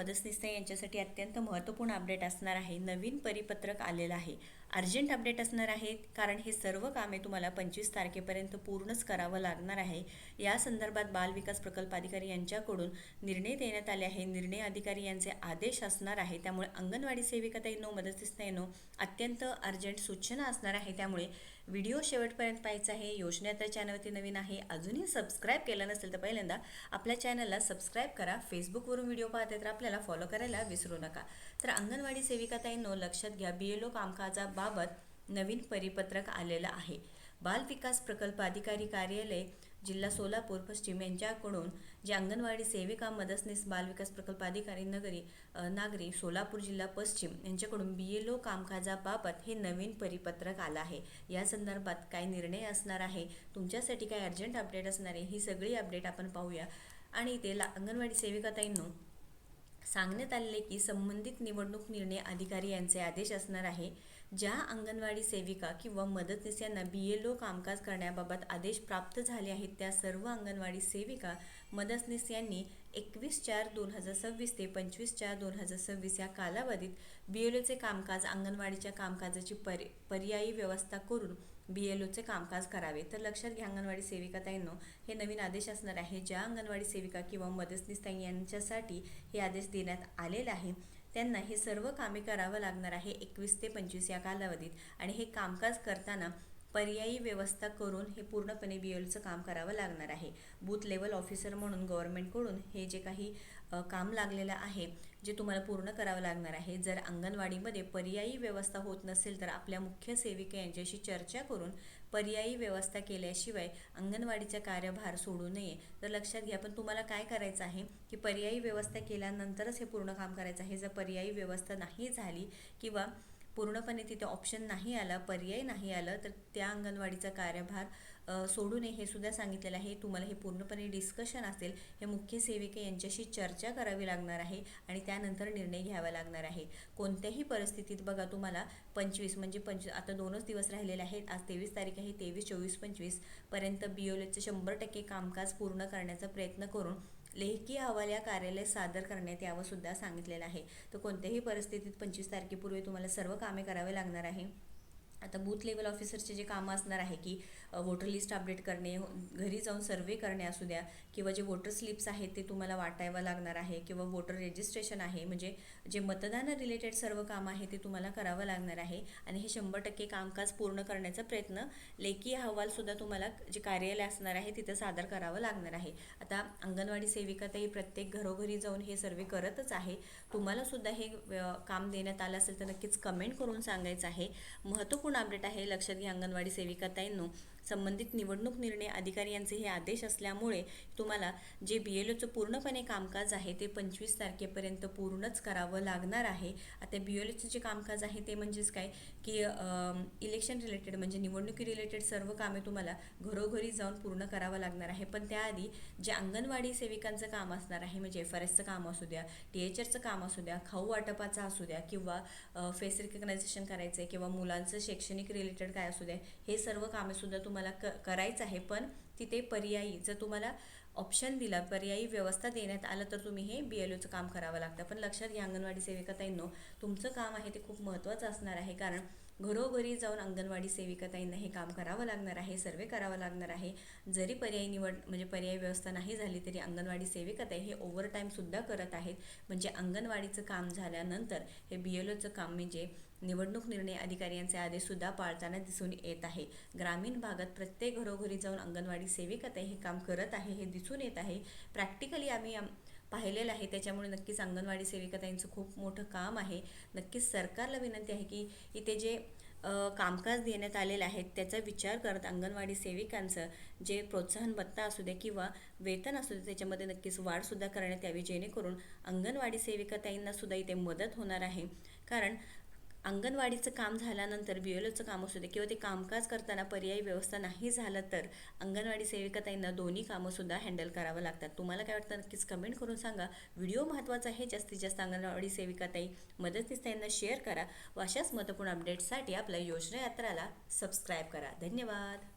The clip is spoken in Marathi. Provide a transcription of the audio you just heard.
मदतनीस यांच्यासाठी अत्यंत महत्त्वपूर्ण अपडेट असणार आहे। नवीन परिपत्रक आलेलं आहे। अर्जंट अपडेट असणार आहे, कारण हे सर्व कामे तुम्हाला 25 तारखेपर्यंत पूर्णच करावं लागणार आहे। या संदर्भात बाल विकास प्रकल्प अधिकारी यांच्याकडून निर्णय देण्यात आले आहे। निर्णय अधिकारी यांचे आदेश असणार आहे। त्यामुळे अंगणवाडी सेविकाताईंनो, मदतनीसताईंनो अत्यंत अर्जंट सूचना असणार आहे। त्यामुळे व्हिडिओ शेवटपर्यंत पाहायचा आहे। योजना तर चॅनलवरती नवीन आहे, अजूनही सबस्क्राईब केलं नसेल तर पहिल्यांदा आपल्या चॅनलला सबस्क्राईब करा। फेसबुकवरून व्हिडिओ पाहते तर आपल्याला फॉलो करायला विसरू नका। तर अंगणवाडी सेविकाताईंनो लक्षात घ्या, BLO कामकाजाबाबत नवीन परिपत्रक आलेलं आहे। बाल विकास प्रकल्प अधिकारी कार्यालय जिल्हा सोलापूर पश्चिम यांच्याकडून जे अंगणवाडी सेविका, मदतनीस, बाल विकास प्रकल्प अधिकारी नागरी सोलापूर जिल्हा पश्चिम यांच्याकडून BLO कामकाजाबाबत हे नवीन परिपत्रक आलं आहे। या संदर्भात काय निर्णय असणार आहे, तुमच्यासाठी काय अर्जंट अपडेट असणार आहे, ही सगळी अपडेट आपण पाहूया। आणि ते अंगणवाडी सेविकाताईंनो सांगण्यात आलेले की संबंधित निवडणूक निर्णय अधिकारी यांचे आदेश असणार आहे। ज्या अंगणवाडी सेविका किंवा मदतनीस यांना BLO कामकाज करण्याबाबत आदेश प्राप्त झाले आहेत, त्या सर्व अंगणवाडी सेविका, मदतनीस यांनी 21/4/2026 ते 25/4/2026 या कालावधीत BLOचे कामकाज, अंगणवाडीच्या कामकाजाची पर्यायी व्यवस्था करून BLOचे कामकाज करावे। तर लक्षात घ्या अंगणवाडी सेविकाताईंनो, हे नवीन आदेश असणार आहे। ज्या अंगणवाडी सेविका किंवा मदतनीसताई यांच्यासाठी हे आदेश देण्यात आलेले आहे, त्यांना हे सर्व कामे करावं लागणार आहे 21 ते 25 या कालावधीत। आणि हे कामकाज करताना पर्यायी व्यवस्था करून हे पूर्णपणे BLOचं काम करावं लागणार आहे। बूथ लेवल ऑफिसर म्हणून गव्हर्नमेंटकडून हे जे काही काम लागलेलं आहे, जे तुम्हाला पूर्ण करावं लागणार आहे। जर अंगणवाडीमध्ये पर्यायी व्यवस्था होत नसेल तर आपल्या मुख्य सेविका यांच्याशी चर्चा करून पर्यायी व्यवस्था केल्याशिवाय अंगणवाडीचा कार्यभार सोडू नये। तर लक्षात घ्या, पण तुम्हाला काय करायचं आहे की पर्यायी व्यवस्था केल्यानंतरच हे पूर्ण काम करायचं आहे। जर पर्यायी व्यवस्था नाही झाली किंवा पूर्णपणे तिथे ऑप्शन नाही आला, पर्याय नाही आलं, तर त्या अंगणवाडीचा कार्यभार सोडू नये हे सुद्धा सांगितलेलं आहे। तुम्हाला हे पूर्णपणे डिस्कशन असेल, हे मुख्य सेविका यांच्याशी चर्चा करावी लागणार आहे आणि त्यानंतर निर्णय घ्यावा लागणार आहे। कोणत्याही परिस्थितीत बघा, तुम्हाला 25 म्हणजे आता 2च दिवस राहिलेले आहेत। आज 23 तारीख आहे, 23, 24, 25 पर्यंत BLOचे 100% कामकाज पूर्ण करण्याचा प्रयत्न करून लेखी अहवाल या कार्यालयात सादर करण्यात यावं सुद्धा सांगितलेलं आहे। तर कोणत्याही परिस्थितीत 25 तारखेपूर्वी तुम्हाला सर्व कामे करावे लागणार आहे। आता बूथ लेवल ऑफिसरचे जे कामं असणार आहे की वोटर लिस्ट अपडेट करणे, घरी जाऊन सर्वे करणे असू द्या, किंवा जे वोटर स्लिप्स आहेत ते तुम्हाला वाटायला लागणार आहे, किंवा वोटर रजिस्ट्रेशन आहे, म्हणजे जे मतदान रिलेटेड सर्व काम आहे ते तुम्हाला करावं लागणार आहे। आणि हे 100% कामकाज पूर्ण करण्याचा प्रयत्न, लेखी अहवालसुद्धा तुम्हाला जे कार्यालय असणार आहे तिथं सादर करावं लागणार आहे। आता अंगणवाडी सेविकाताई प्रत्येक घरोघरी जाऊन हे सर्वे करतच आहे। तुम्हाला सुद्धा हे काम देण्यात आलं असेल तर नक्कीच कमेंट करून सांगायचं आहे। महत्त्वपूर्ण अपडेट आहे, लक्षात घ्या अंगणवाडी सेविकाताईंनो, संबंधित निवडणूक निर्णय अधिकारी यांचे हे आदेश असल्यामुळे तुम्हाला जे BLOचं पूर्णपणे कामकाज आहे ते 25 तारखेपर्यंत पूर्णच करावं लागणार आहे। आता BLOचं जे कामकाज आहे ते म्हणजेच काय की इलेक्शन रिलेटेड म्हणजे निवडणुकी रिलेटेड सर्व कामे तुम्हाला घरोघरी जाऊन पूर्ण करावं लागणार आहे। पण त्याआधी जे अंगणवाडी सेविकांचं काम असणार आहे, म्हणजे FRSचं काम असू द्या, THRचं काम असू द्या, खाऊ वाटपाचं असू द्या, किंवा फेस रिकग्नायझेशन करायचं आहे, किंवा मुलांचं शैक्षणिक रिलेटेड काय असू द्या, हे सर्व कामे सुद्धा तुम्हाला करायचं आहे। पण तिथे पर्यायी जर तुम्हाला ऑप्शन दिला, पर्यायी व्यवस्था देण्यात आलं, तर तुम्ही हे BLOचं काम करावं लागतं। पण लक्षात घ्या अंगणवाडी सेविकाताईंनो, तुमचं काम आहे ते खूप महत्त्वाचं असणार आहे, कारण घरोघरी जाऊन अंगणवाडी सेविकाताईंना हे काम करावं लागणार आहे, सर्वे करावं लागणार आहे। जरी पर्यायी म्हणजे पर्यायी व्यवस्था नाही झाली तरी अंगणवाडी सेविकाताई हे ओव्हरटाईमसुद्धा करत आहेत। म्हणजे अंगणवाडीचं काम झाल्यानंतर हे BLOचं काम म्हणजे निवडणूक निर्णय अधिकारी यांचे आदेशसुद्धा पाळताना दिसून येत आहे। ग्रामीण भागात प्रत्येक घरोघरी जाऊन अंगणवाडी सेविकाताई हे काम करत आहे, हे दिसून येत आहे। प्रॅक्टिकली आम्ही पाहिलेलं आहे, त्याच्यामुळे नक्कीच अंगणवाडी सेविकाताईंचं खूप मोठं काम आहे। नक्कीच सरकारला विनंती आहे की इथे जे कामकाज देण्यात आलेले आहेत त्याचा विचार करत अंगणवाडी सेविकांचं जे प्रोत्साहन भत्ता असू द्या किंवा वेतन असू दे, त्याच्यामध्ये नक्कीच वाढसुद्धा करण्यात यावी, जेणेकरून अंगणवाडी सेविकाताईंना सुद्धा इथे मदत होणार आहे। कारण अंगणवाडीचं काम झाल्यानंतर BLOचं काम असू दे किंवा ते कामकाज करताना पर्यायी व्यवस्था नाही झालं तर अंगणवाडी सेविकाताईंना दोन्ही कामंसुद्धा हँडल करावं लागतात। तुम्हाला काय वाटतं नक्कीच कमेंट करून सांगा। व्हिडिओ महत्त्वाचा आहे, जास्तीत जास्त अंगणवाडी सेविकाताई, मदतनीसताईंना शेअर करा व अशाच महत्त्वपूर्ण अपडेट्ससाठी आपल्या योजना यात्राला सबस्क्राईब करा। धन्यवाद।